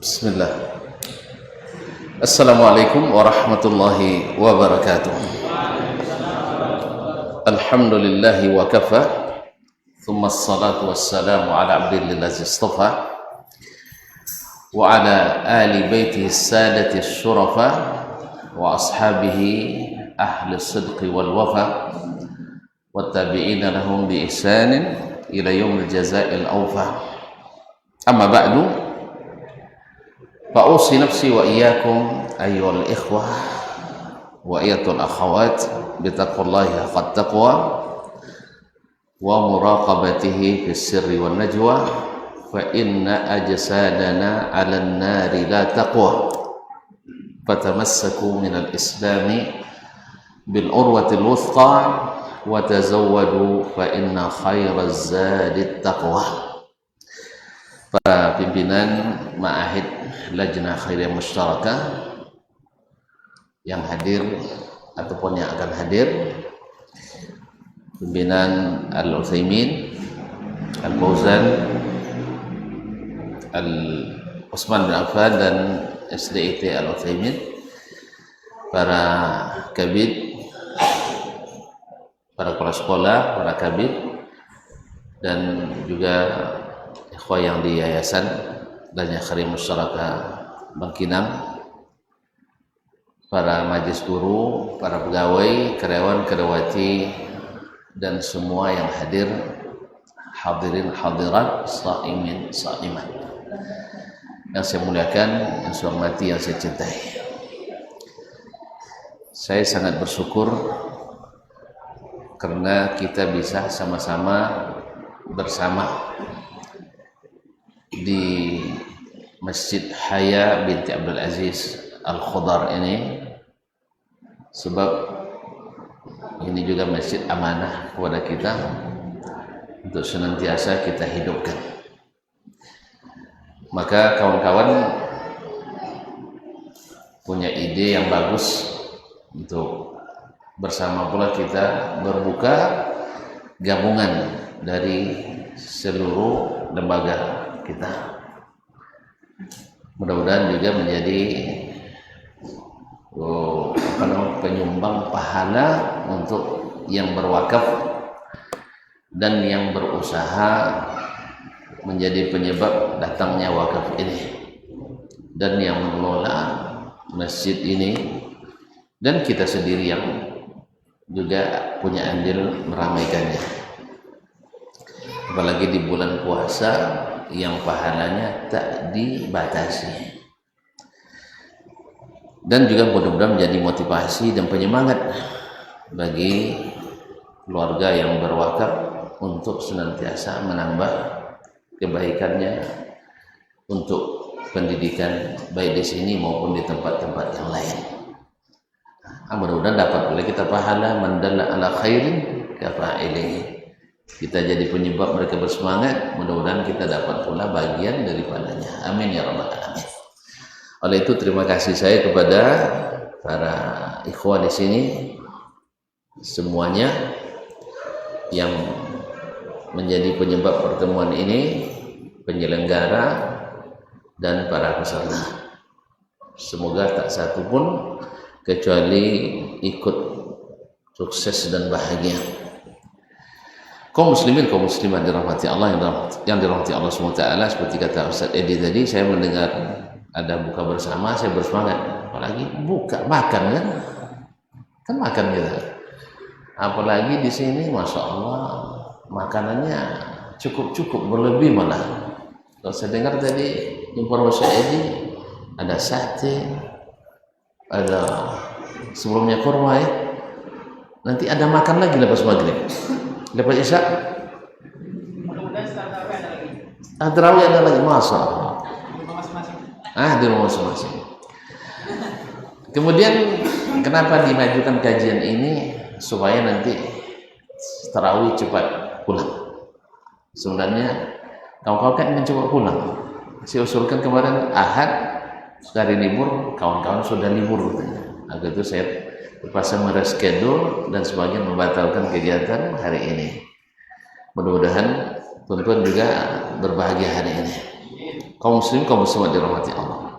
Bismillah. Assalamualaikum warahmatullahi wabarakatuh. Alhamdulillahi wa kafa. Thumma assalatu wassalamu ala abdillazi istafa wa ala ali baitihi sadati syurafa wa ashabihi ahli sidqi wal wafa wa tabi'ina lahum bi ihsanin ila yaumil jazaa'il awfa. Amma ba'du. Fa'usi nafsi wa iyyakum ayyuhal ikhwah wa iyyatul akhawat bitaqwallahi haqqa taqwa wa muraqabatihi fis sirri wan najwa fa inna ajsadana 'alan nari la taqwa fatamassaku minal islami bil urwatil wuthqa wa tazawwadu fa inna khairaz zadit taqwa. Para pimpinan Ma'ahid Lajnah Khairiyah Mushtarakah yang hadir ataupun yang akan hadir, pimpinan Al-Utsaimin, Al-Fauzan, Al-Utsman bin Affan dan SDIT Al-Utsaimin, para kabid, para kepala sekolah, para kabid, dan juga ikhwah yang di Yayasan Lajnah Khairiyah Mushtarakah Bangkinang, para majlis guru, para pegawai, karyawan, karyawati, dan semua yang hadir, hadirin hadirat, shaimin shaimat yang saya muliakan, yang saya hormati, yang saya cintai. Saya sangat bersyukur karena kita bisa sama-sama bersama di Masjid Haya binti Abdul Aziz Al-Khudar ini, sebab ini juga masjid amanah kepada kita untuk senantiasa kita hidupkan. Maka kawan-kawan punya ide yang bagus untuk bersama pula kita berbuka gabungan dari seluruh lembaga kita. Mudah-mudahan juga menjadi penyumbang pahala untuk yang berwakaf dan yang berusaha menjadi penyebab datangnya wakaf ini, dan yang mengelola masjid ini, dan kita sendiri yang juga punya andil meramaikannya. Apalagi di bulan puasa yang pahalanya tak dibatasi. Dan juga mudah-mudahan menjadi motivasi dan penyemangat bagi keluarga yang berwakaf untuk senantiasa menambah kebaikannya untuk pendidikan baik di sini maupun di tempat-tempat yang lain. Mudah-mudahan dapat oleh kita pahala man dalla ala khairin kafa'ilihi. Kita jadi penyebab mereka bersemangat, mudah-mudahan kita dapat pula bagian daripadanya. Amin ya rabbal alamin. Oleh itu terima kasih saya kepada para ikhwah di sini semuanya yang menjadi penyebab pertemuan ini, penyelenggara dan para peserta. Semoga tak satu pun kecuali ikut sukses dan bahagia. Kaum muslimin, kaum muslimat dirahmati Allah, yang dirahmati Allah SWT, seperti kata Ustaz Edi tadi, saya mendengar ada buka bersama, saya bersemangat. Apalagi buka, makan kan makan kita. Apalagi di sini, masya Allah, makanannya cukup berlebih malah. Kalau saya dengar tadi informasi Edi, ada sate, ada sebelumnya kurma ya. Nanti ada makan lagi lepas maghrib. Lepas isya tarawih ada lagi, masa di rumah masing-masing. Kemudian kenapa dimajukan kajian ini? Supaya nanti tarawih cepat pulang. Sebenarnya kawan-kawan kan ingin cepat pulang. Saya usulkan kemarin Ahad hari libur, kawan-kawan sudah libur. Agar itu saya terpaksa mereschedule dan sebagian membatalkan kegiatan hari ini. Mudah-mudahan tuan-tuan juga berbahagia hari ini. kaum muslimat dirahmati Allah.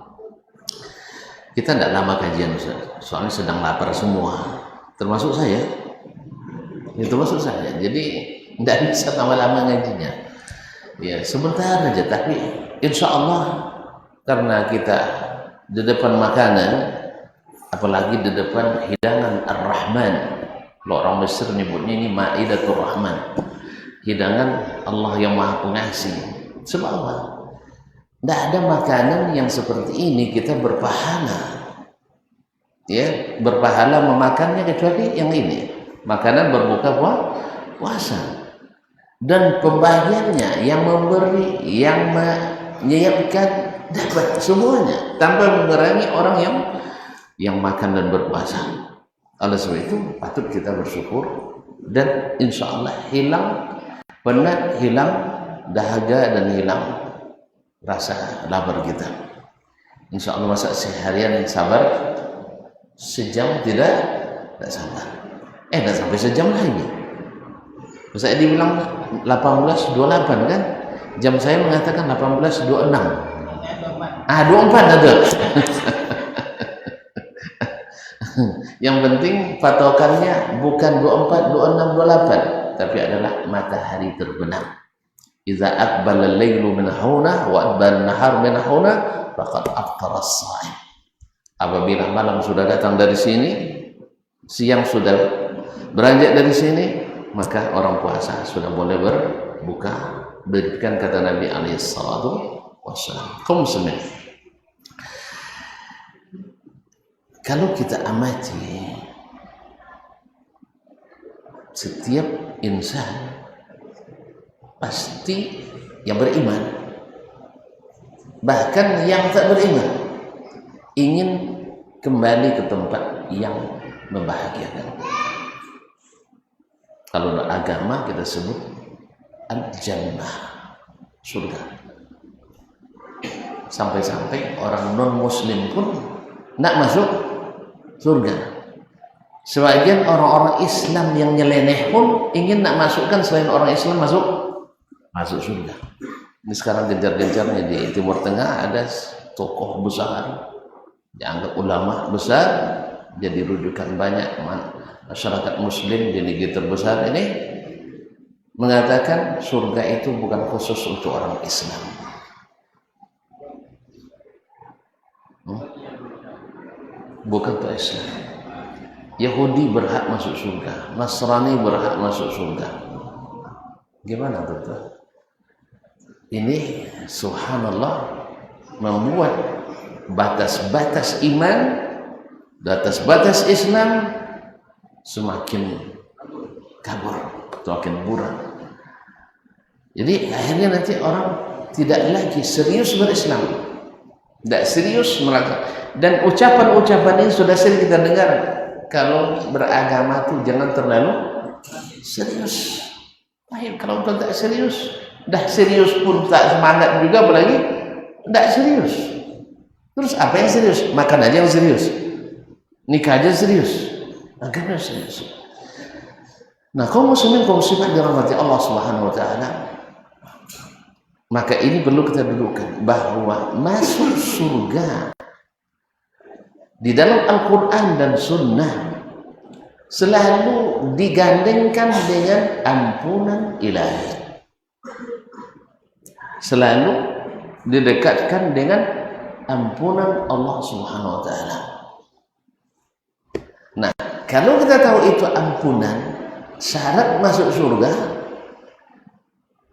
Kita tidak lama kajian Ustaz, soalnya sedang lapar semua, termasuk saya. Ya, termasuk saya. Jadi tidak bisa lama-lama ngajinya. Ya sebentar aja, tapi insya Allah karena kita di depan makanan, apalagi di depan hidangan Ar-Rahman. Kalau orang Mesir nyebutnya ini Maidatul Rahman, hidangan Allah yang Maha Pengasih. Sebab apa? Tidak ada makanan yang seperti ini kita berpahala, ya, berpahala memakannya kecuali yang ini, makanan berbuka puasa. Dan pembagiannya, yang memberi, yang menyiapkan, dapat semuanya tanpa mengurangi orang yang makan dan berpuasa. Oleh sebab itu patut kita bersyukur, dan insya Allah hilang penat, hilang dahaga, dan hilang rasa lapar kita. Insya Allah masak seharian sabar, sejam tidak sabar. Tidak sampai sejam lagi. Saya dibilang 18.28 kan, jam saya mengatakan 18.26. 24 ada. Yang penting patokannya bukan 24, 26, 28, tapi adalah matahari terbenam. Iza aqbala al-lailu min hauna wa adbara an-nahar min hauna faqad aftara as-shaim. Apabila malam sudah datang dari sini, siang sudah beranjak dari sini, maka orang puasa sudah boleh berbuka. Berikan kata Nabi alaihi salatu wassalam. Kaum muslimin, kalau kita amati setiap insan pasti yang beriman, bahkan yang tak beriman, ingin kembali ke tempat yang membahagiakan. Kalau agama kita sebut al-jannah, surga. Sampai-sampai orang non muslim pun nak masuk surga. Sebagian orang-orang Islam yang nyeleneh pun ingin nak masukkan selain orang Islam masuk surga. Ini sekarang gencar-gencarnya di Timur Tengah ada tokoh besar, dianggap ulama besar, jadi rujukan banyak masyarakat muslim di negeri terbesar ini, mengatakan surga itu bukan khusus untuk orang Islam. Bukan untuk Islam. Yahudi berhak masuk surga, Nasrani berhak masuk surga. Gimana betul? Ini subhanallah membuat batas-batas iman, batas-batas Islam semakin kabur, semakin buram. Jadi akhirnya nanti orang tidak lagi serius berislam, tidak serius melakukan. Dan ucapan-ucapan ini sudah sering kita dengar, kalau beragama itu jangan terlalu serius. Baik, kalau tidak serius, dah serius pun tak semangat juga, apalagi tidak serius. Terus apa yang serius? Makan aja yang serius, nikah aja serius, agama serius. Nah, kaum muslimin kaum muslimat dirahmati Allah Subhanahu wa taala, maka ini perlu kita dudukkan bahwa masuk surga di dalam Al-Quran dan Sunnah selalu digandengkan dengan ampunan ilahi, selalu didekatkan dengan ampunan Allah Subhanahu wa taala. Nah, kalau kita tahu itu ampunan, syarat masuk surga,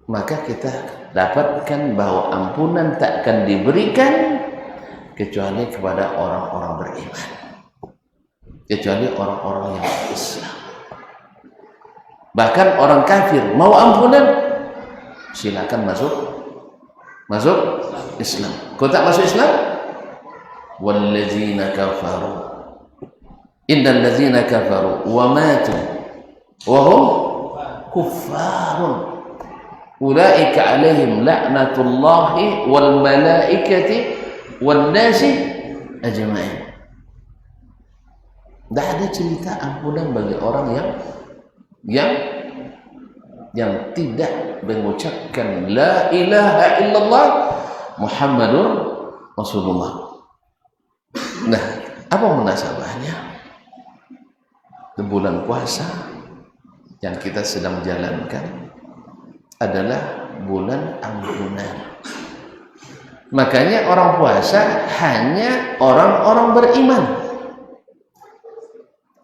maka kita dapatkan bahwa ampunan tak akan diberikan kecuali kepada orang-orang beriman, kecuali orang-orang yang Islam. Bahkan orang kafir mau ampunan, silakan masuk Islam. Kau tak masuk Islam, wallazina kafaru, innal ladzina kafaru wa matu wa hum kuffarun ulaika alaihim la'natullahi wal malaikati wan nasi ajma'in. Tidak ada cerita ampunan bagi orang yang tidak mengucapkan la ilaha illallah Muhammadur Rasulullah. Nah, apa munasabahnya? Di bulan puasa yang kita sedang jalankan adalah bulan ampunan. Makanya orang puasa hanya orang-orang beriman.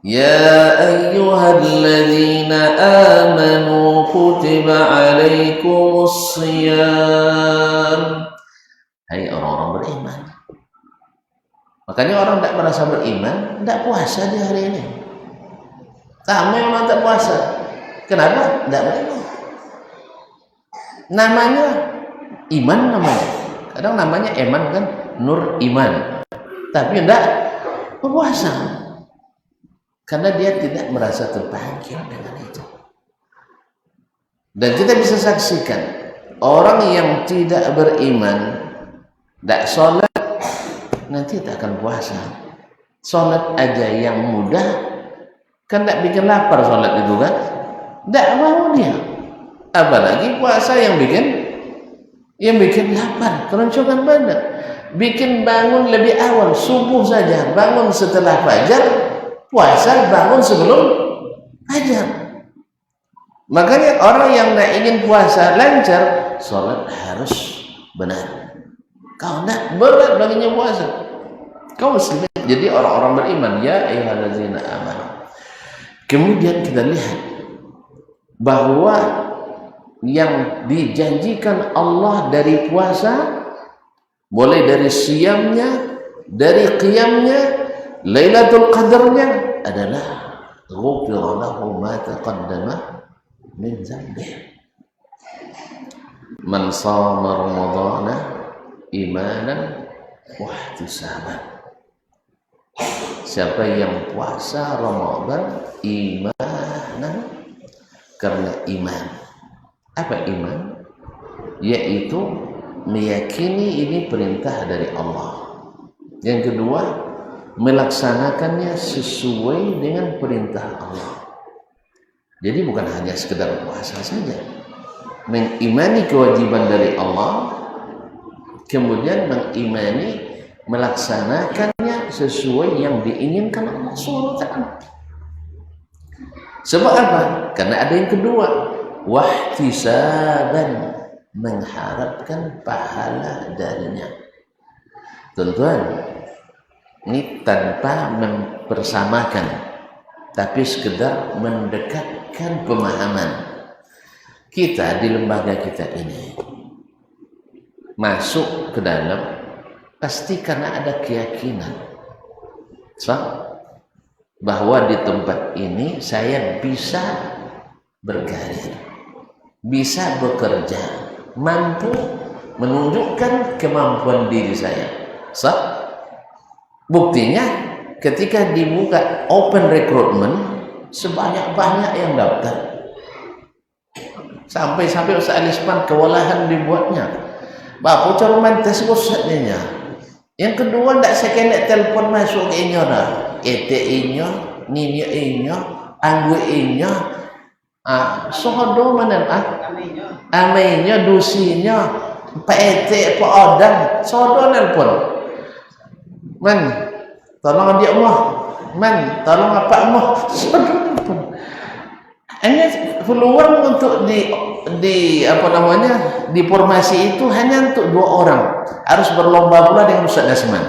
Ya ayyuhalladzina amanu kutiba alaikumus shiyam. Hai orang-orang beriman. Makanya orang tidak merasa beriman, tidak puasa di hari ini. Kamu memang tak puasa. Kenapa? Tidak beriman. Namanya iman namanya. Kadang namanya iman kan, nur iman. Tapi tidak puasa. Karena dia tidak merasa terpanggil dengan itu. Dan kita bisa saksikan orang yang tidak beriman, tidak sholat, nanti tak akan puasa. Sholat aja yang mudah, kan tidak bikin lapar sholat itu kan? Tidak mau dia. Apalagi puasa yang bikin lapar, keroncongan badan. Bikin bangun lebih awal, subuh saja, bangun setelah fajar. Puasa bangun sebelum fajar. Makanya orang yang tidak ingin puasa lancar, sholat harus benar. Kau tidak berat baginya puasa. Kau muslim. Jadi orang-orang beriman, ya ayyuhallazina amanu. Kemudian kita lihat bahwa yang dijanjikan Allah dari puasa, boleh dari siyamnya, dari qiyamnya, Lailatul Qadarnya adalah ghufira lahu ma taqaddama min dzambih. Man shama ramadhana imanan wa ihtisaban. Siapa yang puasa Ramadan imanan, karena iman. Apa iman? Yaitu meyakini ini perintah dari Allah. Yang kedua, melaksanakannya sesuai dengan perintah Allah. Jadi bukan hanya sekedar puasa saja, mengimani kewajiban dari Allah, kemudian mengimani melaksanakannya sesuai yang diinginkan Allah SWT. Sebab apa? Karena ada yang kedua, wahtisaban, mengharapkan pahala darinya. Tuan-tuan, ini tanpa mempersamakan, tapi sekedar mendekatkan pemahaman. Kita di lembaga kita ini masuk ke dalam pasti karena ada keyakinan bahwa di tempat ini saya bisa berkarir, bisa bekerja, mampu menunjukkan kemampuan diri saya. Buktinya ketika dibuka open recruitment, sebanyak-banyak yang daftar. Sampai-sampai Ustaz Alisman kewalahan dibuatnya. Bapak caruman tes usahanya. Yang kedua, tidak saya kena telefon masuk inyo dah. Ete inyo, ninyo inyo, anggu inyo. Sohodo mana ameinyo, dusinyo, pak ete, pak odang, sohodo nelpon. Man, tolong dia Allah. Man, tolong apa Allah. Hanya peluang untuk di formasi itu hanya untuk 2 orang. Harus berlomba pula dengan Ustaz Dasman.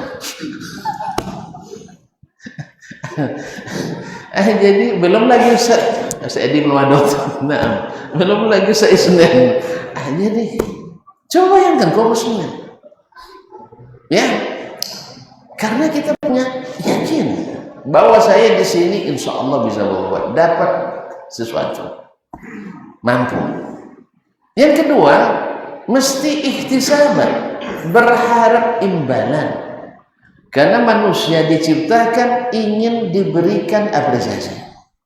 Jadi belum lagi Ustaz Edi Melwadot. Nah, belum lagi Ustaz Isnin. Jadi coba bayangkan kau muslimin. Ya. Karena kita punya yakin bahwa saya di sini insya Allah bisa berbuat, dapat sesuatu, mampu. Yang kedua, mesti ihtisaban, berharap imbalan. Karena manusia diciptakan ingin diberikan apresiasi,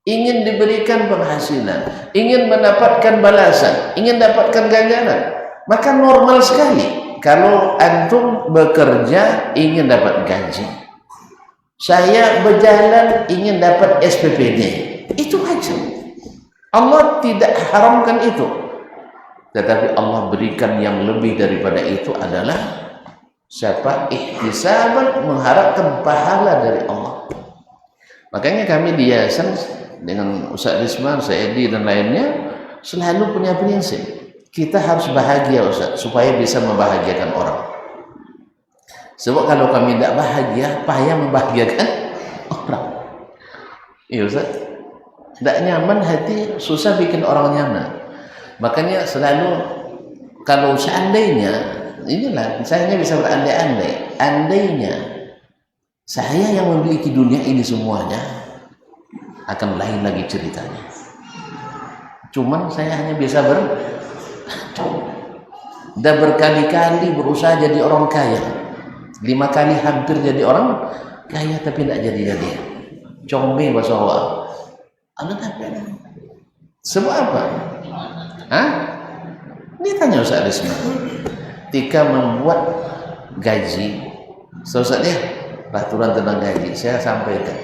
ingin diberikan penghasilan, ingin mendapatkan balasan, ingin dapatkan ganjaran. Maka normal sekali kalau antum bekerja ingin dapat gaji, saya berjalan ingin dapat SPPD, itu aja. Allah tidak haramkan itu, tetapi Allah berikan yang lebih daripada itu adalah Siapa? Ihtisaban, mengharapkan pahala dari Allah. Makanya kami di yayasan dengan Ustaz Risman, Ustaz Edi dan lainnya selalu punya prinsip, kita harus bahagia Ustaz, supaya bisa membahagiakan orang. Sebab kalau kami tidak bahagia, payah membahagiakan orang. Iya Ustaz, tidak nyaman hati, susah bikin orang nyaman. Makanya selalu kalau seandainya, inilah saya bisa berandai-andai, andainya saya yang memiliki dunia ini semuanya, akan lain lagi ceritanya. Cuman saya hanya bisa dan berkali-kali berusaha jadi orang kaya, 5 kali hampir jadi orang kaya tapi tidak jadi. Combe bahasa Allah. Sebab apa? Hah? Ini tanya Ustaz Risman. Ketika membuat gaji, Ustaz ya, peraturan tentang gaji, saya sampaikan.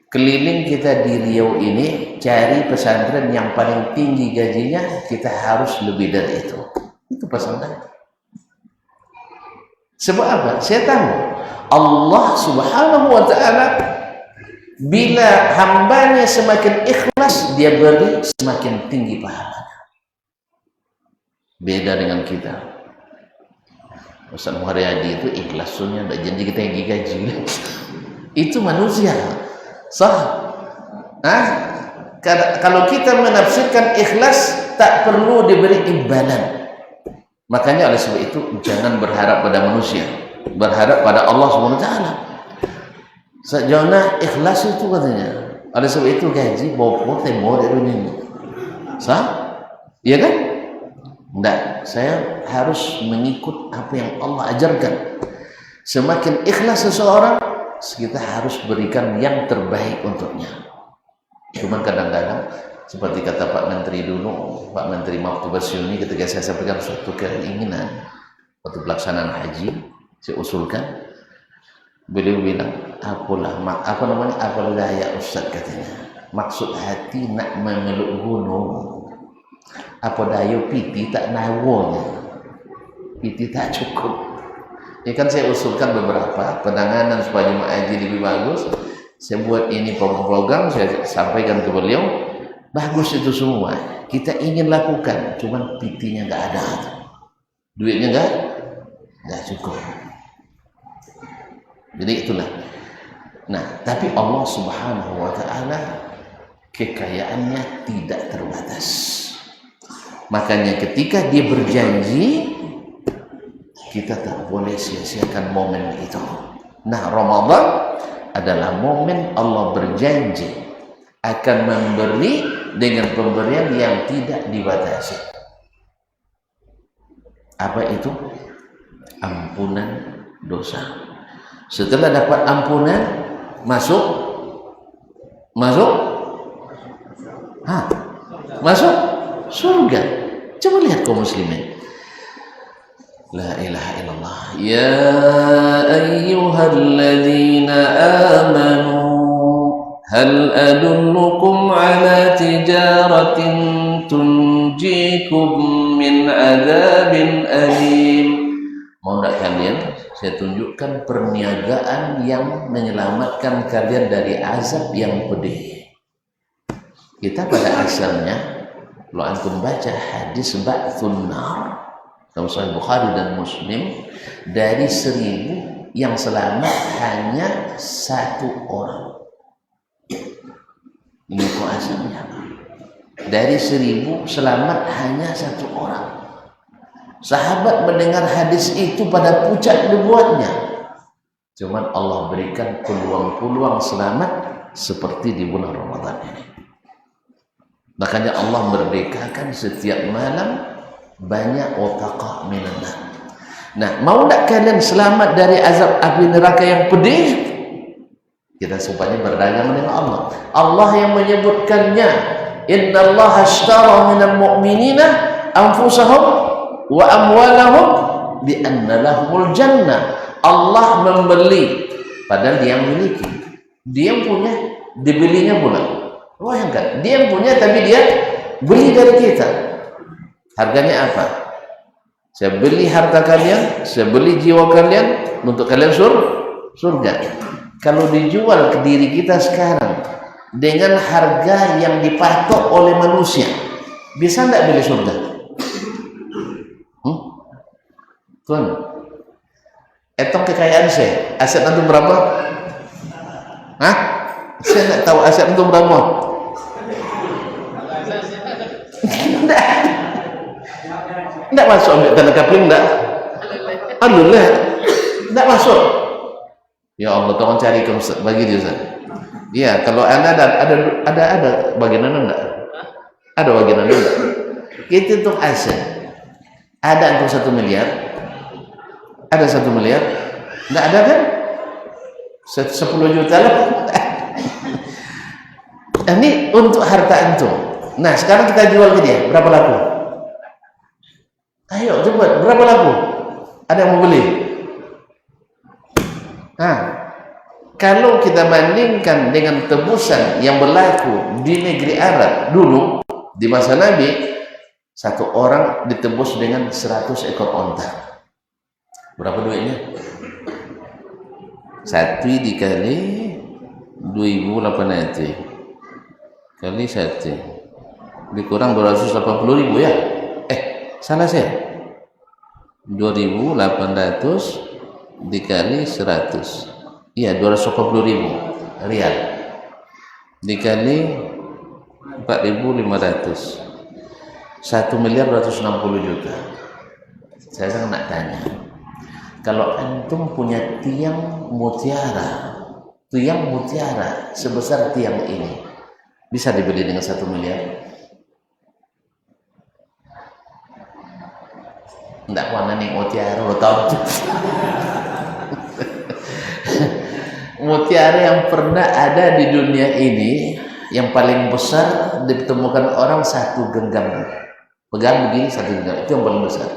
Keliling kita di Riau ini, cari pesantren yang paling tinggi gajinya, kita harus lebih dari itu. Itu pesan. Sebab apa? Saya tahu Allah Subhanahu wa ta'ala bila hambanya semakin ikhlas, dia beri semakin tinggi pahalanya. Beda dengan kita. Ustaz Muharyadi itu ikhlas, sunnah, tidak janji kita yang gaji. Itu manusia. Sah. Kalau kita menafsirkan ikhlas, tak perlu diberi imbalan. Makanya oleh sebab itu jangan berharap pada manusia, berharap pada Allah Subhanahu wa taala. Sejauhnya ikhlas itu katanya. Oleh sebab itu gaji bawa tembok dari ini. Sah? Iya kan? Enggak, saya harus mengikut apa yang Allah ajarkan. Semakin ikhlas seseorang, kita harus berikan yang terbaik untuknya. Cuman kadang-kadang seperti kata Pak Menteri dulu, Pak Menteri Mahfud Basyuni, ketika saya sampaikan suatu keinginan waktu pelaksanaan haji, saya usulkan, beliau bilang, apalah daya Ustaz katanya, maksud hati nak memeluk gunung, apa daya piti tak nawon, piti tak cukup. Ini kan saya usulkan beberapa penanganan supaya jemaah haji lebih bagus. Saya buat ini program, saya sampaikan ke beliau. Bagus itu semua, kita ingin lakukan, cuman PT-nya nggak ada, duitnya nggak cukup. Jadi itulah. Nah, tapi Allah Subhanahu wa ta'ala kekayaannya tidak terbatas. Makanya ketika dia berjanji, kita tak boleh sia-siakan momen itu. Nah, Ramadan adalah momen Allah berjanji akan memberi dengan pemberian yang tidak dibatasi. Apa itu? Ampunan dosa. Setelah dapat ampunan, masuk surga. Coba lihat kaum muslimin. La ilaha illallah. Ya ayyuhalladzina amanu hal adullukum ala tijaratin tunjikum min adzabin alim. Mau enggak kalian saya tunjukkan perniagaan yang menyelamatkan kalian dari azab yang pedih. Kita pada asalnya, kalau antum baca hadis ba'tsun nar dalam Sahih Bukhari dan Muslim, dari 1000 yang selamat hanya 1 orang. Ini kok asalnya? Dari 1000 selamat hanya 1 orang. Sahabat mendengar hadis itu pada pucat dibuatnya. Cuman Allah berikan peluang-peluang selamat seperti di bulan Ramadan ini. Makanya Allah merdekakan setiap malam banyak otakah minanah. Nah, mau tak kalian selamat dari azab api neraka yang pedih? Kita supaya berdagang dengan Allah. Allah yang menyebutkannya, innallaha ashtara minal mu'minina anfusahum wa amwalahum bi anna lahumul jannah. Allah membeli, padahal dia memiliki, dia punya, dibelinya pula. Bayangkan, dia punya tapi dia beli dari kita. Harganya apa? Saya beli harta kalian, saya beli jiwa kalian untuk kalian surga. Kalau dijual ke diri kita sekarang dengan harga yang dipatok oleh manusia, bisa enggak beli surga? Tuan, etong kekayaan saya, aset antum berapa? Hah? Saya enggak tahu aset antum berapa. Enggak masuk ambil tanda kapling, enggak? Alhamdulillah, enggak masuk. Ya Allah, tolong cari ke Ustaz, bagi dia Ustaz. Iya, kalau Anda ada bagian Anda enggak? Ada bagian Anda enggak? Itu tuh aset. Ada untuk 1 miliar? Ada 1 miliar? Enggak ada kan? 10 juta lah. Ini untuk harta antum. Nah, sekarang kita jual ke dia, berapa laku? Ayo coba, berapa laku? Ada yang mau beli? Nah, kalau kita bandingkan dengan tebusan yang berlaku di negeri Arab dulu di masa Nabi, satu orang ditebus dengan 100 ekor onta. Berapa duitnya? 1 dikali 2.800 kali 1 dikurang 280.000 ya? Salah saya. 2.800 dikali 100. Iya, 280.000 rial. Dikali 4.500. 1.260 juta. Saya nak tanya. Kalau antum punya tiang mutiara sebesar tiang ini, bisa dibeli dengan 1 miliar? Enggak, warna nih mutiara lo tahu. Mutiara yang pernah ada di dunia ini yang paling besar ditemukan orang 1 genggam. Pegang begini 1 genggam, itu yang paling besar.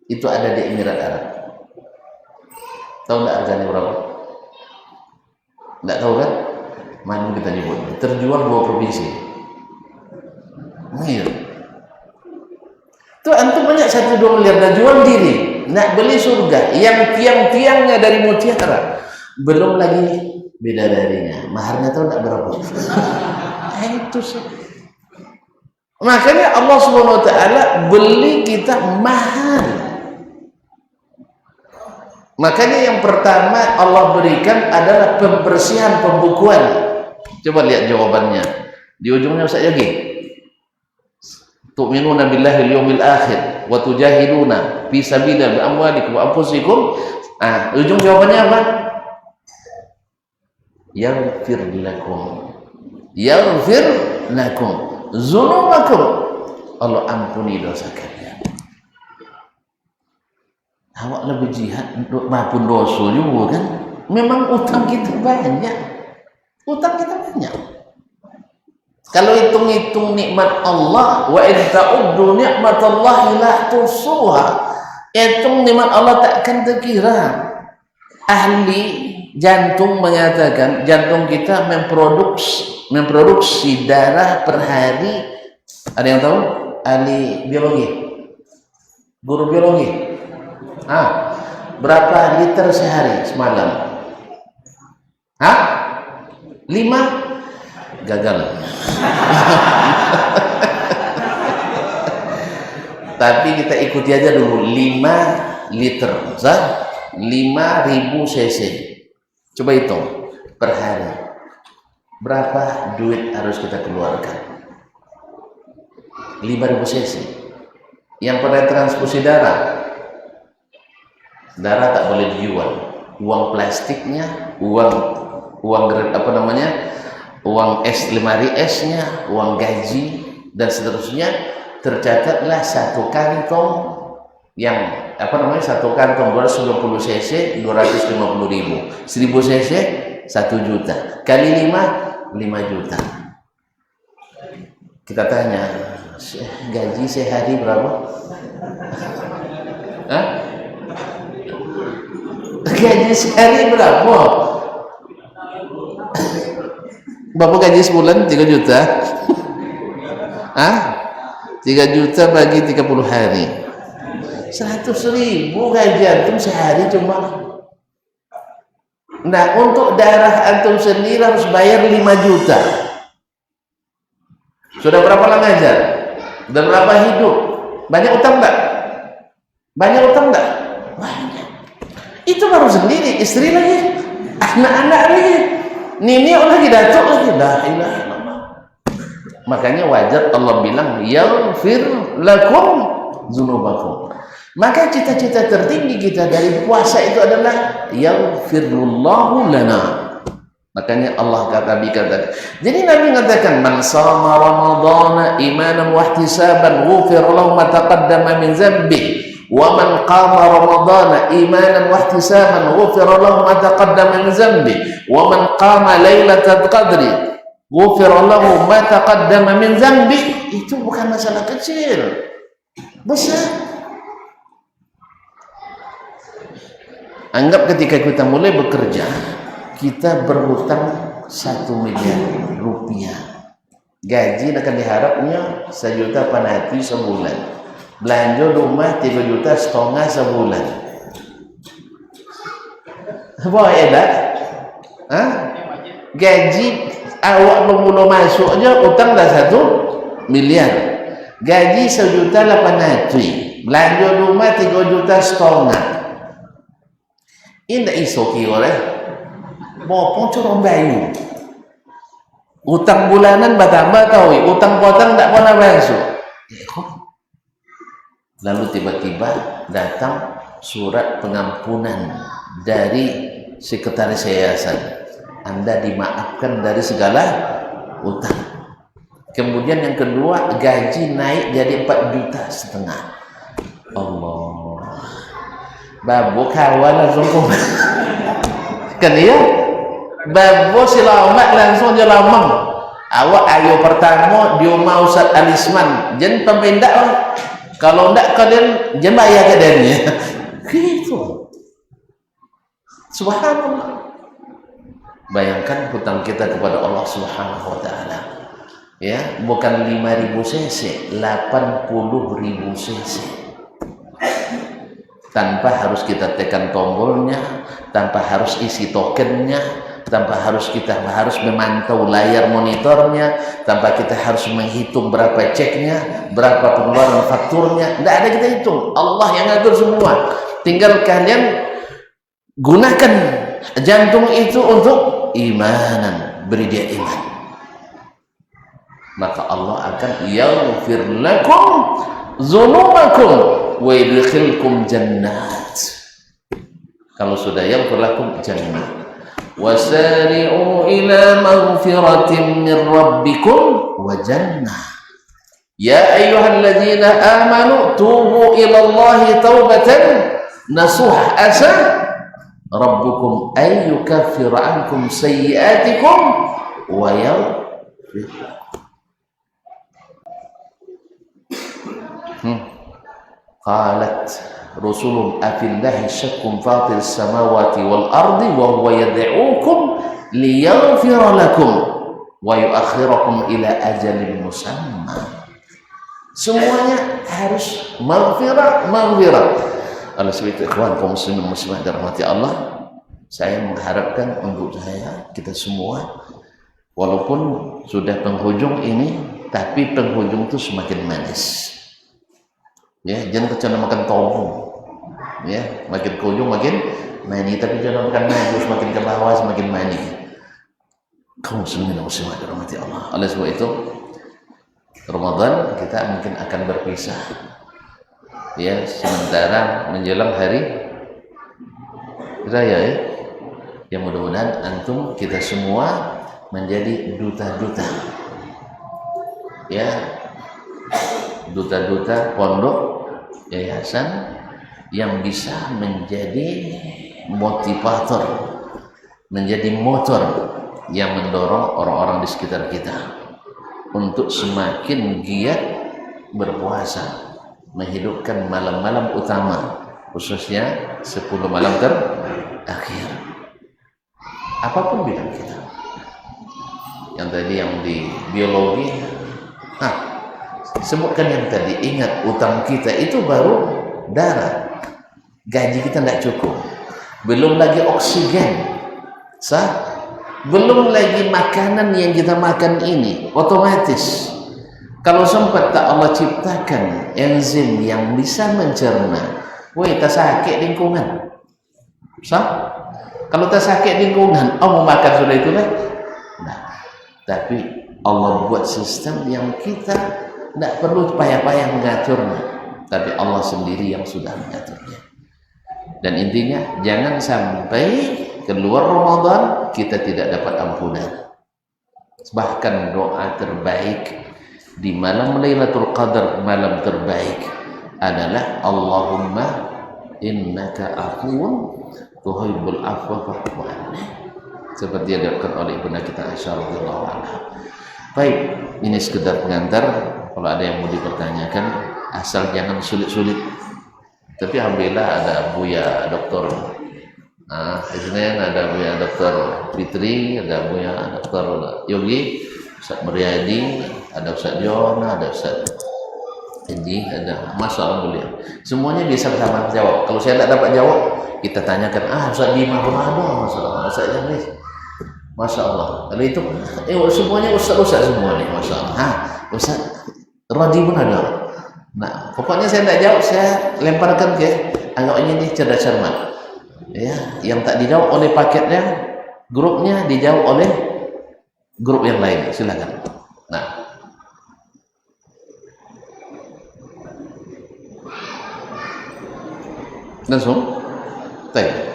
Itu ada di Emirat Arab. Tahu enggak harganya berapa? Enggak tahu kan? Mana kita nyebut? Terjual 2 provinsi. Iya. Tuh antum banyak 1-2 miliar dan jual diri, nak beli surga yang tiang-tiangnya dari mutiara, belum lagi bidadarinya, maharnya tahu enggak berapa? Itu sih. Makanya Allah Subhanahu wa taala beli kita mahal. Makanya yang pertama Allah berikan adalah pembersihan, pembukuan. Coba lihat jawabannya di ujungnya Ustaz Yogi. Tu'minuna billahi al-yawmil akhir wa tujahiduna fi sabilillah bi amwalikum wa anfusikum. Ujung jawabannya apa? Yaghfir lakum dzunubakum. Allah ampuni dosa kalian. Awak lebih jihad maupun dosa juga kan? Memang utang kita banyak. Kalau hitung-hitung nikmat Allah, wa in ta'uddu ni'matallahi la tuhsuha. Hitung nikmat Allah takkan terkira. Ahli jantung mengatakan jantung kita memproduksi darah per hari. Ada yang tahu? Ahli biologi, guru biologi. Berapa liter sehari semalam? 5? Gagal. Tapi kita ikuti aja dulu 5 liter, 5.000 cc. Coba hitung per hari berapa duit harus kita keluarkan. 5.000 cc. Yang pernah transfusi darah tak boleh dijual. Uang plastiknya, uang apa namanya, uang S5S-nya, uang gaji dan seterusnya, tercatatlah 1 kantong yang apa namanya, 1 kantong 220 cc 250.000, 1000 cc 1 juta, kali 5 juta. Kita tanya, gaji sehari berapa? Gaji sehari berapa? Bapak gaji sebulan 3 juta. 3 juta bagi 30 hari. 100.000 gaji antum sehari cuma. Nah, untuk darah antum sendiri harus bayar 5 juta. Sudah berapa lama ngajar? Dan berapa hidup? Banyak utang enggak? Banyak utang enggak? Banyak. Itu baru sendiri, istri lagi, anak-anak lagi, nini lagi, datuk lagi. La ilaha illallah. Makanya wajar Allah bilang yaghfir lakum dzunubakum. Maka cita-cita tertinggi kita dari puasa itu adalah yaghfirullahu lana. Makanya Allah katakan. Jadi Nabi mengatakan man shama ramadhana imanan wa ihtisaban ghufira lahu ma taqaddama min dzambi wa man qama ramadhana imanan wa ihtisaban ghufira lahu ma taqaddama min dzambi wa man qama lailatal qadri ghufira lahu ma taqaddama min dzambi. Itu bukan masalah kecil, besar. Anggap ketika kita mulai bekerja, kita berhutang 1 miliar rupiah. Gaji akan diharapnya 1 juta panati sebulan. Belanja rumah 3,5 juta sebulan. Boleh tak? Hah? Gaji awak belum masuk aja utang dah 1 miliar. Gaji 1,8 juta. Belanja rumah 3,5 juta. Ini tak iso kira lah. Bopong corong bayu. Utang bulanan bertambah tahu, utang potong tak pernah masuk. Lalu tiba-tiba datang surat pengampunan dari sekretaris yayasan. Anda dimaafkan dari segala utang. Kemudian yang kedua, gaji naik jadi 4,5 juta. Allah. Babu kawan langsung kan ya? Babu selamat langsung je lamang. Awak ayo pertama di rumah Ustaz Alisman, jen pemindah lah. Kalau ndak kalian jen bayar ke dia. Gitu. Subhanallah. Bayangkan hutang kita kepada Allah Subhanahu wa taala. Ya, bukan 5.000 cc, 80.000 cc. Tanpa harus kita tekan tombolnya, tanpa harus isi tokennya, tanpa kita harus memantau layar monitornya, tanpa kita harus menghitung berapa ceknya, berapa pengeluaran fakturnya. Tidak ada kita hitung, Allah yang ngatur semua. Tinggal kalian gunakan jantung itu untuk imanan, beri dia iman, maka Allah akan yaghfir lakum dzunubakum wa yudkhilkum jannat. Kalau sudah yaghfir lakum jannat. Wasari'u ila maghfiratin min rabbikum wa jannah. Ya ayyuhalladzina amanu tubu ila Allahi taubatan nasuha asa rabbukum ay yukaffira ankum sayyi'atikum wa yaghfir. Qalat Rasulullah afillahi syakkum fatir samawati wal ardi wa huwa yad'ukum liyaghfira lakum wa yuakhirakum ila ajalin musamma. Semuanya harus maghfirah. Oleh sebab itu ikhwan kaum muslimin muslimat dirahmati Allah, saya mengharapkan untuk kita semua, walaupun sudah penghujung ini, tapi penghujung itu semakin manis. Ya, jangan kecanduan makan tombol. Ya, makin ke ujung makin mani, tapi jangan makan mani, semakin ke bawah semakin mani. Kaum muslimin muslimat dirahmati Allah. Oleh sebab itu Ramadan kita mungkin akan berpisah. Ya, sementara menjelang hari raya ya. Ya, mudah-mudahan antum kita semua menjadi duta-duta. Ya, duta-duta pondok yayasan yang bisa menjadi motivator, menjadi motor yang mendorong orang-orang di sekitar kita untuk semakin giat berpuasa, menghidupkan malam-malam utama, khususnya 10 malam terakhir. Apapun bidang kita. Yang tadi yang di biologi, sebutkan yang tadi, ingat utang kita itu baru darah, gaji kita tidak cukup, belum lagi oksigen, belum lagi makanan yang kita makan ini. Otomatis kalau sempat tak Allah ciptakan enzim yang bisa mencerna, tak sakit lingkungan. Kalau tak sakit lingkungan, mau makan sudah itulah. Nah, tapi Allah buat sistem yang kita tidak perlu payah-payah mengaturnya, tapi Allah sendiri yang sudah mengaturnya. Dan intinya jangan sampai keluar Ramadan kita tidak dapat ampunan. Bahkan doa terbaik di malam Lailatul Qadar, malam terbaik adalah Allahumma innaka afuwun tuhibbul afwa fa'fu anni, seperti yang dilakukan oleh ibunda kita Aisyah radhiyallahu anha. Baik, ini sekedar pengantar. Kalau ada yang mau dipertanyakan, asal jangan sulit-sulit. Tapi alhamdulillah ada Buya Doktor Isnen, ada Buya Doktor Fitri, ada Buya Doktor Yogi, Ustaz Muryadi, ada Ustaz Jona, ada Ustaz Endi, ada masalah beliau. Semuanya bisa sama jawab. Kalau saya tidak dapat jawab, kita tanyakan, Ustaz Bima pun ada masalah, Ustaz Jamis, Masya Allah. Kalau itu, semuanya Ustaz semua nih, Masya Allah. Ustaz Rodi pun ada. Nah, pokoknya saya tidak jawab, saya lemparkan ke anggapnya ini cerdas cermat. Ya, yang tak dijawab oleh paketnya, grupnya dijawab oleh grup yang lain. Silakan. Nah, langsung, tanya.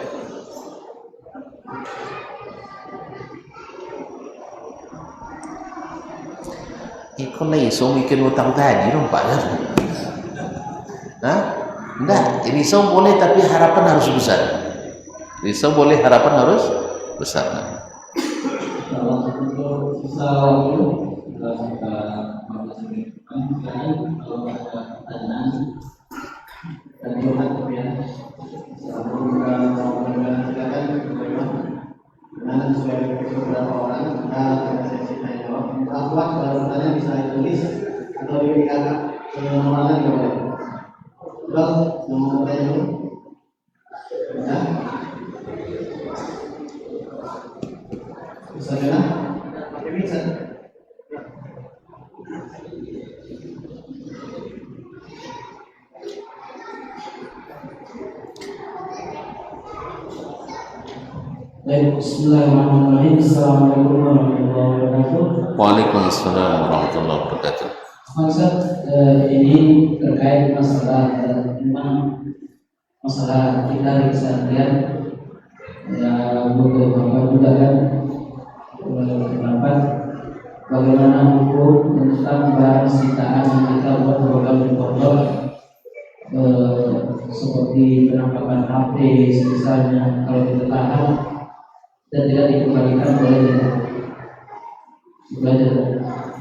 Kau langsung bikin utang tadi, nampak kan? Enggak, risau boleh tapi harapan harus besar. Risau boleh, harapan harus besar. Bisa ditulis atau dikatakan semuanya boleh. Terus nomor tanya dulu. Ya. Bisa kan? Pakai bisa. Bismillahirrahmanirrahim. Assalamualaikum warahmatullahi wabarakatuh. Waalaikumsalam warahmatullahi wabarakatuh. Ustaz, ini terkait masalah kita di keseharian ya, butuh Bapak juga kan pendapat bagaimana hukum tentang barang sitaan yang kita buat program di pondok, seperti penampakan HP misalnya, kalau kita tahan dan tidak dikembalikan boleh tidak? Belajar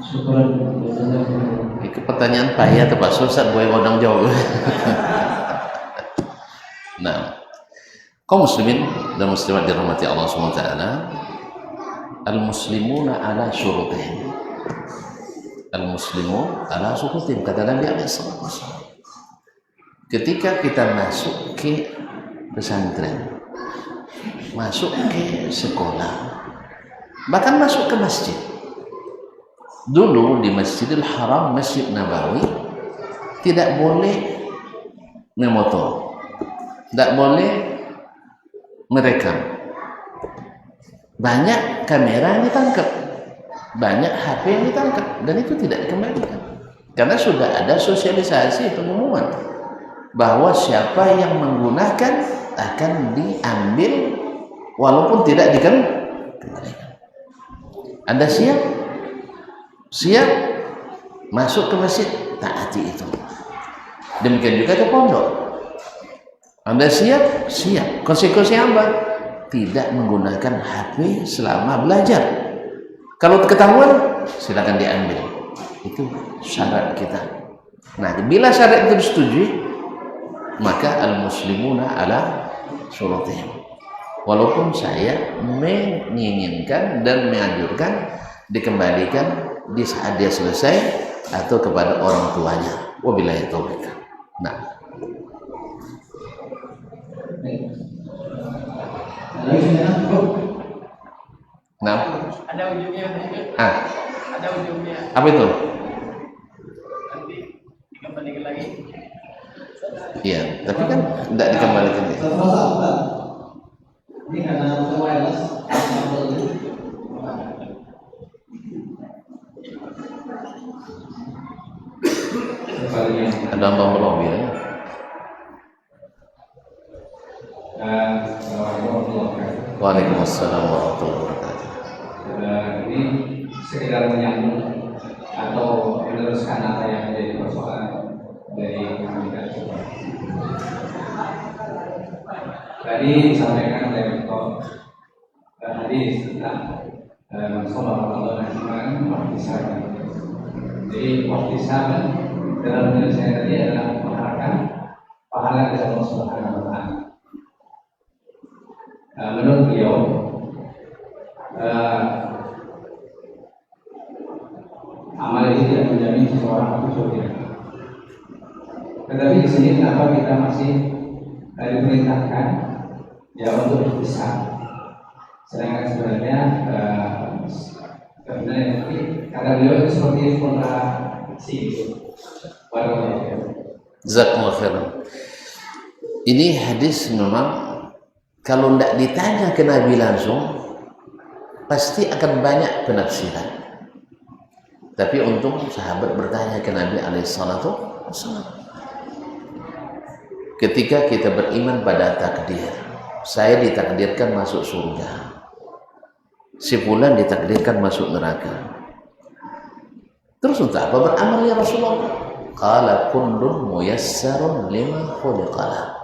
syukuran. Itu pertanyaan payah tepat susah gue mau jawab. Nah, kaum muslimin dan muslimat dirahmati Allah SWT, al-muslimuna ala syurutihim. Al-muslimu ala syurutihim, kata Nabi SAW. Ketika kita masuk ke pesantren, masuk ke sekolah, bahkan masuk ke masjid. Dulu di Masjidil Haram, Masjid Nabawi, tidak boleh memoto, tidak boleh merekam. Banyak kamera yang ditangkap, banyak HP yang ditangkap, dan itu tidak dikembalikan. Karena sudah ada sosialisasi pengumuman bahwa siapa yang menggunakan akan diambil walaupun tidak dikembalikan. Anda siap? Siap masuk ke masjid, taati itu. Demikian juga ke pondok. Anda siap? Siap. Konsekuensi apa? Tidak menggunakan HP selama belajar. Kalau ketahuan, silakan diambil. Itu syarat kita. Nah, bila syarat itu disetujui, maka al-muslimuna ala syurutihim. Walaupun saya menginginkan dan menganjurkan dikembalikan di saat dia selesai atau kepada orang tuanya. Wabillahi taufiq. Nah, Nah, Ada ujungnya. Ada ujungnya. apa itu? Nanti dikembalikan lagi. Iya, tapi kan tidak dikembalikan. Ini karena wireless. Ada ambang belum ya? Waalaikumsalam warahmatullahi wabarakatuh. Ini sekedar menyambung atau meneruskan apa yang menjadi persoalan dari kami tadi. Tadi disampaikan oleh Rektor hadis tentang Rasulullah SAW waktisaban. Jadi waktisaban dalam penyelesaian tadi adalah mengharapkan pahala dari Allah Subhanahu wa Ta'ala. Menurut beliau, amal ini tidak menjamin seseorang masuk surga. Tetapi di sini kenapa kita masih diperintahkan ya untuk ikhtisab, sedangkan sebenarnya kata beliau itu seperti kontradiksi itu. Jazakumullah khairan. Ini hadis memang kalau tidak ditanya ke Nabi langsung pasti akan banyak penafsiran. Tapi untung sahabat bertanya ke Nabi alaihissalatu wassalam. Ketika kita beriman pada takdir, saya ditakdirkan masuk surga, si fulan ditakdirkan masuk neraka. Terus untuk apa beramal ya Rasulullah? Qala kullun muyassarun lima khuliqalah.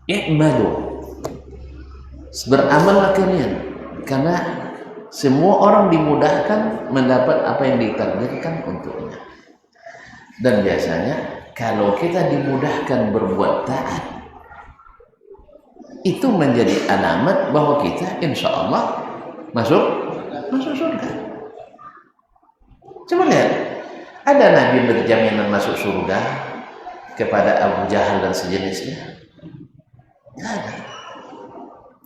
I'malu. Beramallah kalian, karena semua orang dimudahkan mendapat apa yang ditakdirkan untuknya. Dan biasanya kalau kita dimudahkan berbuat taat, itu menjadi alamat bahwa kita insya Allah masuk surga. Coba lihat, ada Nabi berjaminan masuk surga kepada Abu Jahal dan sejenisnya? Tidak ada.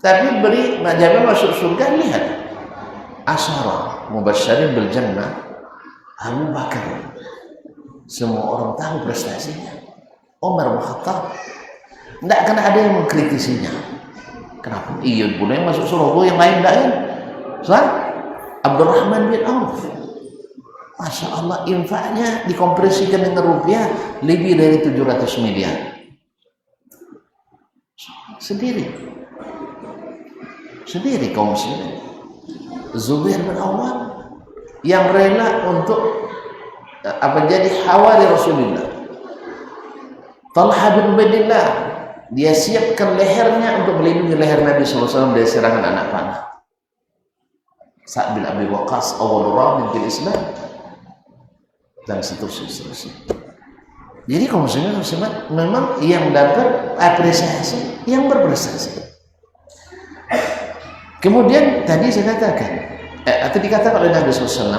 Tapi beri jaminan masuk surga, lihat asyara mubasysyirin bil jannah Abu Bakar, semua orang tahu prestasinya. Umar bin Khattab, tidak akan ada yang mengkritisinya. Kenapa? Iya boleh masuk surga, yang lain tidak kan? Sah? Abdurrahman bin Auf, Masya Allah, infaknya dikompresikan dengan rupiah lebih dari 700 miliar sendiri kaum muslimin. Zubair bin Awwam yang rela untuk jadi hawari Rasulullah. Talha bin Ubaidillah, dia siapkan lehernya untuk melindungi leher Nabi SAW dari serangan anak panah. Sa'd bin Abi Waqqas awal ramin fil Islam, dan seterusnya. Jadi kaum muslimin memang yang dapat apresiasi yang berprestasi. Kemudian tadi saya katakan, atau dikatakan oleh Nabi SAW,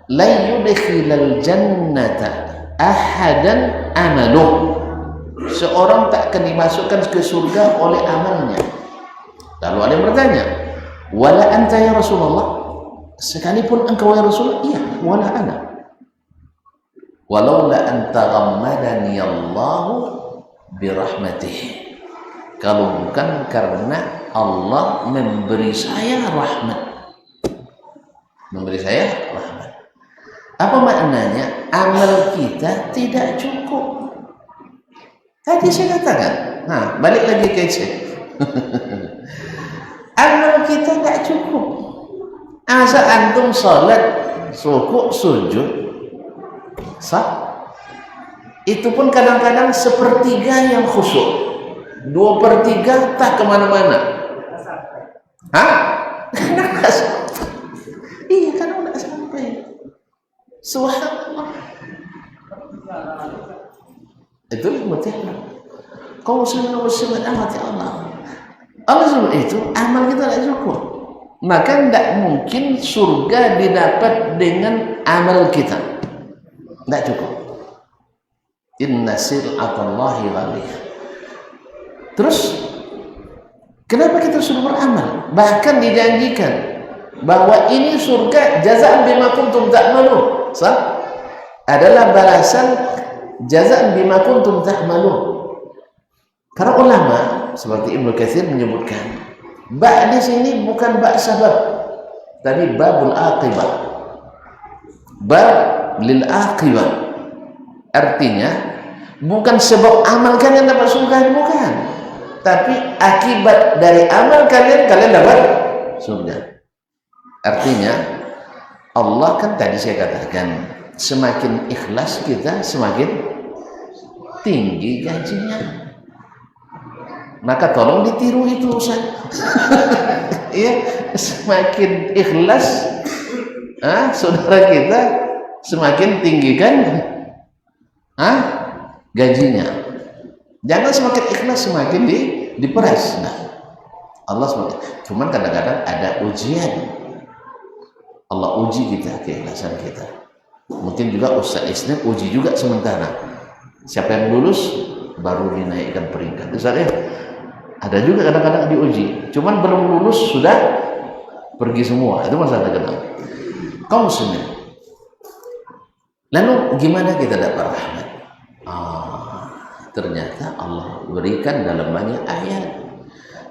la yudkhilal jannata ahadan amaluh. Seorang tak akan dimasukkan ke surga oleh amalnya. Lalu ada yang bertanya, wala anta ya Rasulullah? Sekalipun engkau ya Rasulullah? Iya, wala ana. Walau la anta ghammadani Allahu birahmatih. Kalau bukan karena Allah memberi saya rahmat. Memberi saya rahmat. Apa maknanya? Amal kita tidak cukup. Tadi saya katakan. Nah, balik lagi ke Syekh. Amal kita tidak cukup. Asa antum salat, rukuk, sujud, sah. Itu pun kadang-kadang sepertiga yang khusyuk. 2/3 tak kemana-mana. Hah? Karena nggak sampai. Iya, karena nggak sampai. Subhanallah. Itu mutiara. Kau muslimin amati Allah. Allah sebut itu amal kita tidak cukup. Maka tidak mungkin surga didapat dengan amal kita. Tidak cukup. Inna sil'atallahi ghaliyah. Terus Kenapa kita suruh beramal? Bahkan dijanjikan bahwa ini surga jazaan bima kuntum ta'malun. Adalah balasan jazaan bima kuntum ta'malun. Para ulama seperti Ibnu Katsir menyebutkan, ba di sini bukan ba sabab, tapi babul aqibah. Bab lil aqibah. Artinya bukan sebab amal kalian dapat surga, bukan. Tapi akibat dari amal kalian dapat surga. Artinya Allah kan tadi saya katakan, semakin ikhlas kita semakin tinggi gajinya. Maka tolong ditiru itu Ustaz. Ya, semakin ikhlas saudara kita semakin tinggi kan gajinya. Jangan semakin ikhlas semakin diperas. Nah, Allah semakin. Cuman kadang-kadang ada ujian. Allah uji kita, keikhlasan kita. Mungkin juga Ustaz Islam uji juga sementara. Siapa yang lulus baru dinaikkan peringkat. Ustaz ya, ada juga kadang-kadang diuji. Cuman belum lulus sudah pergi semua. Itu masalah kenal. Kaum muslimin. Lalu gimana kita dapat rahmat? Ternyata Allah berikan dalam banyak ayat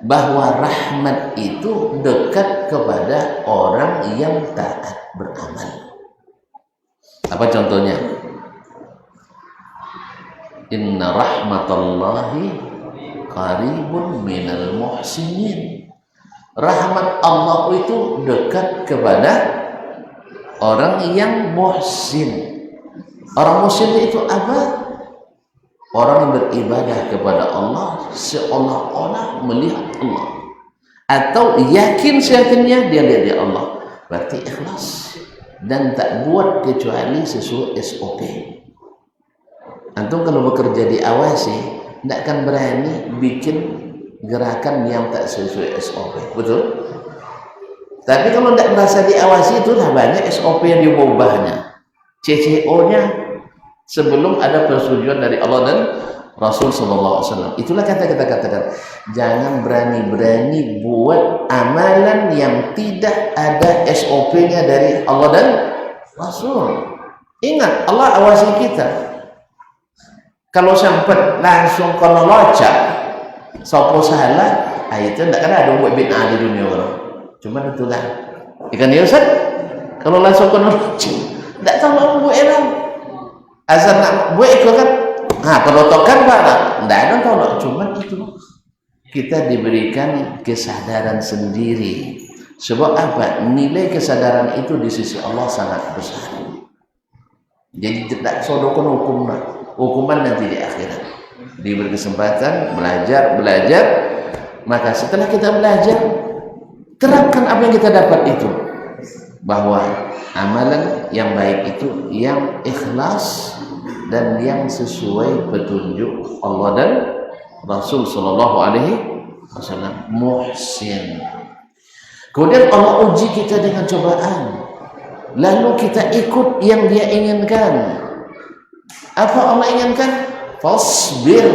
bahwa rahmat itu dekat kepada orang yang taat beramal. Apa contohnya? Inna rahmatallahi qaribun minal muhsinin. Rahmat Allah itu dekat kepada orang yang muhsin. Orang muhsin itu apa? Orang yang beribadah kepada Allah seolah-olah melihat Allah, atau yakin seyakinnya dia lihat Allah. Berarti ikhlas dan tak buat kecuali sesuai SOP. Antum kalau bekerja diawasi, tidak akan berani bikin gerakan yang tak sesuai SOP, betul? Tapi kalau tidak merasa diawasi, itulah banyak SOP yang diubahnya, CCO-nya sebelum ada persetujuan dari Allah dan Rasul SAW. Itulah kata kita katakan, jangan berani-berani buat amalan yang tidak ada SOP-nya dari Allah dan Rasul. Ingat, Allah awasi kita. Kalau sampai langsung kalau locak, sopo salah, itu tidak ada buat bid'ah di dunia orang. Cuma itulah. Ikan ya Ustaz, kalau langsung kalau locak, tidak tahu buat elang. Asal nak buat itu kan, kalau tokan mana? Tidak ada tolak. Cuma itu kita diberikan kesadaran sendiri. Sebab apa? Nilai kesadaran itu di sisi Allah sangat besar. Jadi tidak sodokon hukuman nanti di akhirat. Diberi kesempatan belajar, maka setelah kita belajar, terapkan apa yang kita dapat itu. Bahwa amalan yang baik itu yang ikhlas dan yang sesuai petunjuk Allah dan Rasul Sallallahu Alaihi Wasallam, muhsin. Kemudian Allah uji kita dengan cobaan, lalu kita ikut yang Dia inginkan. Apa Allah inginkan? Fasbir,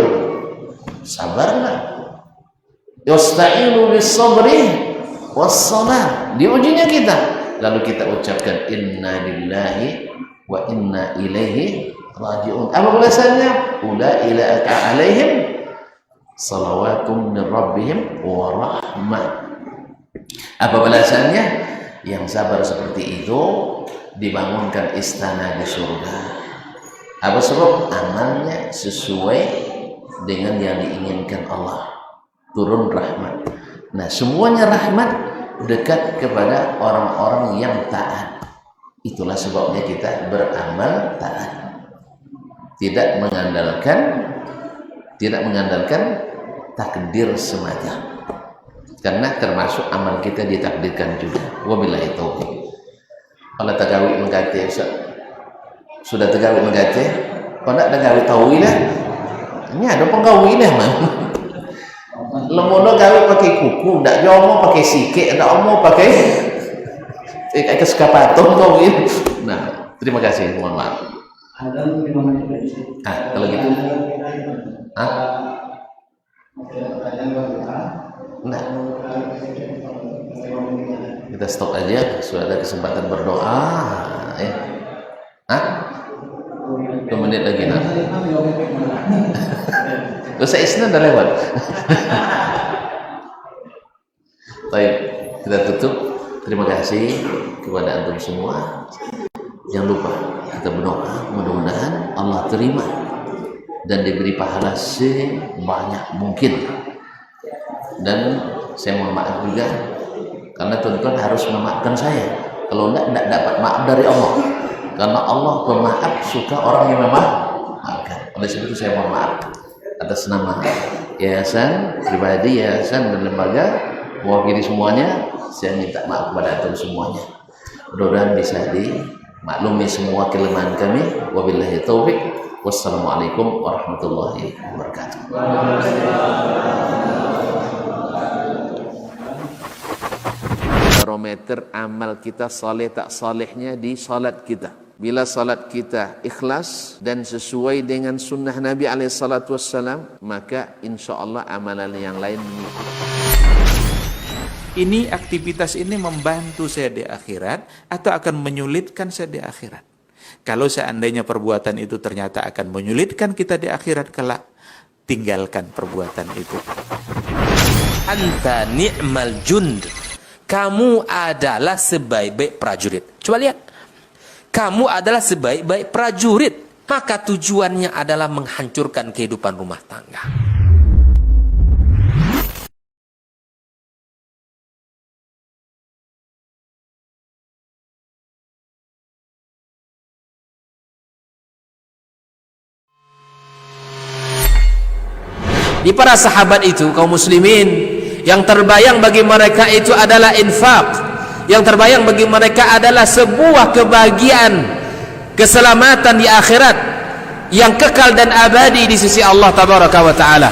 sabarlah. Yasta'inu bis-sabri was-salah. Diujinya kita. Lalu kita ucapkan inna lillahi wa inna ilaihi raji'un. Apa balasannya? Ulaika alaihim salawatum min rabbihim wa rahmah. Apa balasannya? Yang sabar seperti itu dibangunkan istana di surga. Apa sebab? Amalnya sesuai dengan yang diinginkan Allah. Turun rahmat. Nah, semuanya rahmat dekat kepada orang-orang yang taat. Itulah sebabnya kita beramal taat. Tidak mengandalkan takdir semata. Karena termasuk amal kita ditakdirkan juga. Wabillahi taufiq. Kalau tagawi mengkate sudah tagawi mengkate, kalau tidak tagawi tawi lah. Ini ada penggawi lah mah. Lemono gawe pakai kuku, ndak jomo pakai sikik, ndak omo pakai keskapaton kawin. Nah, terima kasih, mohon maaf. Ada 5 menit lagi. Kalau gitu. Pertanyaan buat kita. Nah, kita stop aja. Sudah ada kesempatan berdoa. Ya. Hah? 2 menit lagi nak. Dosa isna udah lewat. Baik, kita tutup. Terima kasih kepada antum semua. Jangan lupa kita berdoa, mudah-mudahan Allah terima dan diberi pahala sebanyak mungkin. Dan saya mohon maaf juga karena tuan-tuan harus memaafkan saya. Kalau tidak dapat maaf dari Allah. Karena Allah pemaaf, suka orang yang memaafkan. Oleh sebab itu saya mohon maaf atas nama yayasan pribadi, yayasan dan lembaga mewakili semuanya. Saya minta maaf kepada antum semuanya. Mudah-mudahan bisa dimaklumi semua kelemahan kami. Wabillahi taufik. Wassalamualaikum warahmatullahi wabarakatuh. Barometer amal kita saleh tak salehnya di salat kita. Bila salat kita ikhlas dan sesuai dengan sunnah Nabi SAW, maka insya Allah amalan yang lain mengikuti. Ini aktivitas ini membantu saya di akhirat atau akan menyulitkan saya di akhirat. Kalau seandainya perbuatan itu ternyata akan menyulitkan kita di akhirat kelak, tinggalkan perbuatan itu. Anta ni'mal jund. Kamu adalah sebaik-baik prajurit. Coba lihat. Kamu adalah sebaik-baik prajurit. Maka tujuannya adalah menghancurkan kehidupan rumah tangga. Di para sahabat itu, kaum muslimin, yang terbayang bagi mereka itu adalah infak. Yang terbayang bagi mereka adalah sebuah kebahagiaan, keselamatan di akhirat yang kekal dan abadi di sisi Allah Tabaraka wa Ta'ala.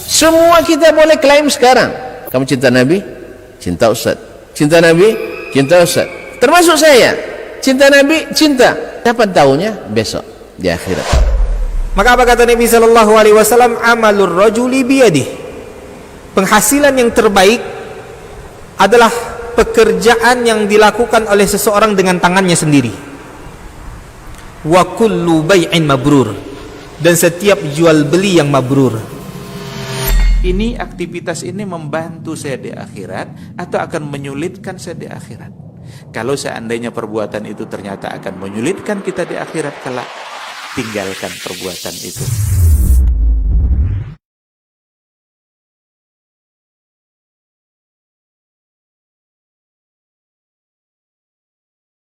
Semua kita boleh klaim sekarang. Kamu cinta Nabi? Cinta Ustaz. Cinta Nabi? Cinta Ustaz. Termasuk saya. Cinta Nabi? Cinta. Kapan tahunya? Besok di akhirat. Maka apa kata Nabi SAW? Amalur rajuli biyadih. Penghasilan yang terbaik adalah pekerjaan yang dilakukan oleh seseorang dengan tangannya sendiri. Wa kullu bai'in mabrur. Dan setiap jual beli yang mabrur. Ini aktivitas ini membantu saya di akhirat atau akan menyulitkan saya di akhirat. Kalau seandainya perbuatan itu ternyata akan menyulitkan kita di akhirat kelak, tinggalkan perbuatan itu.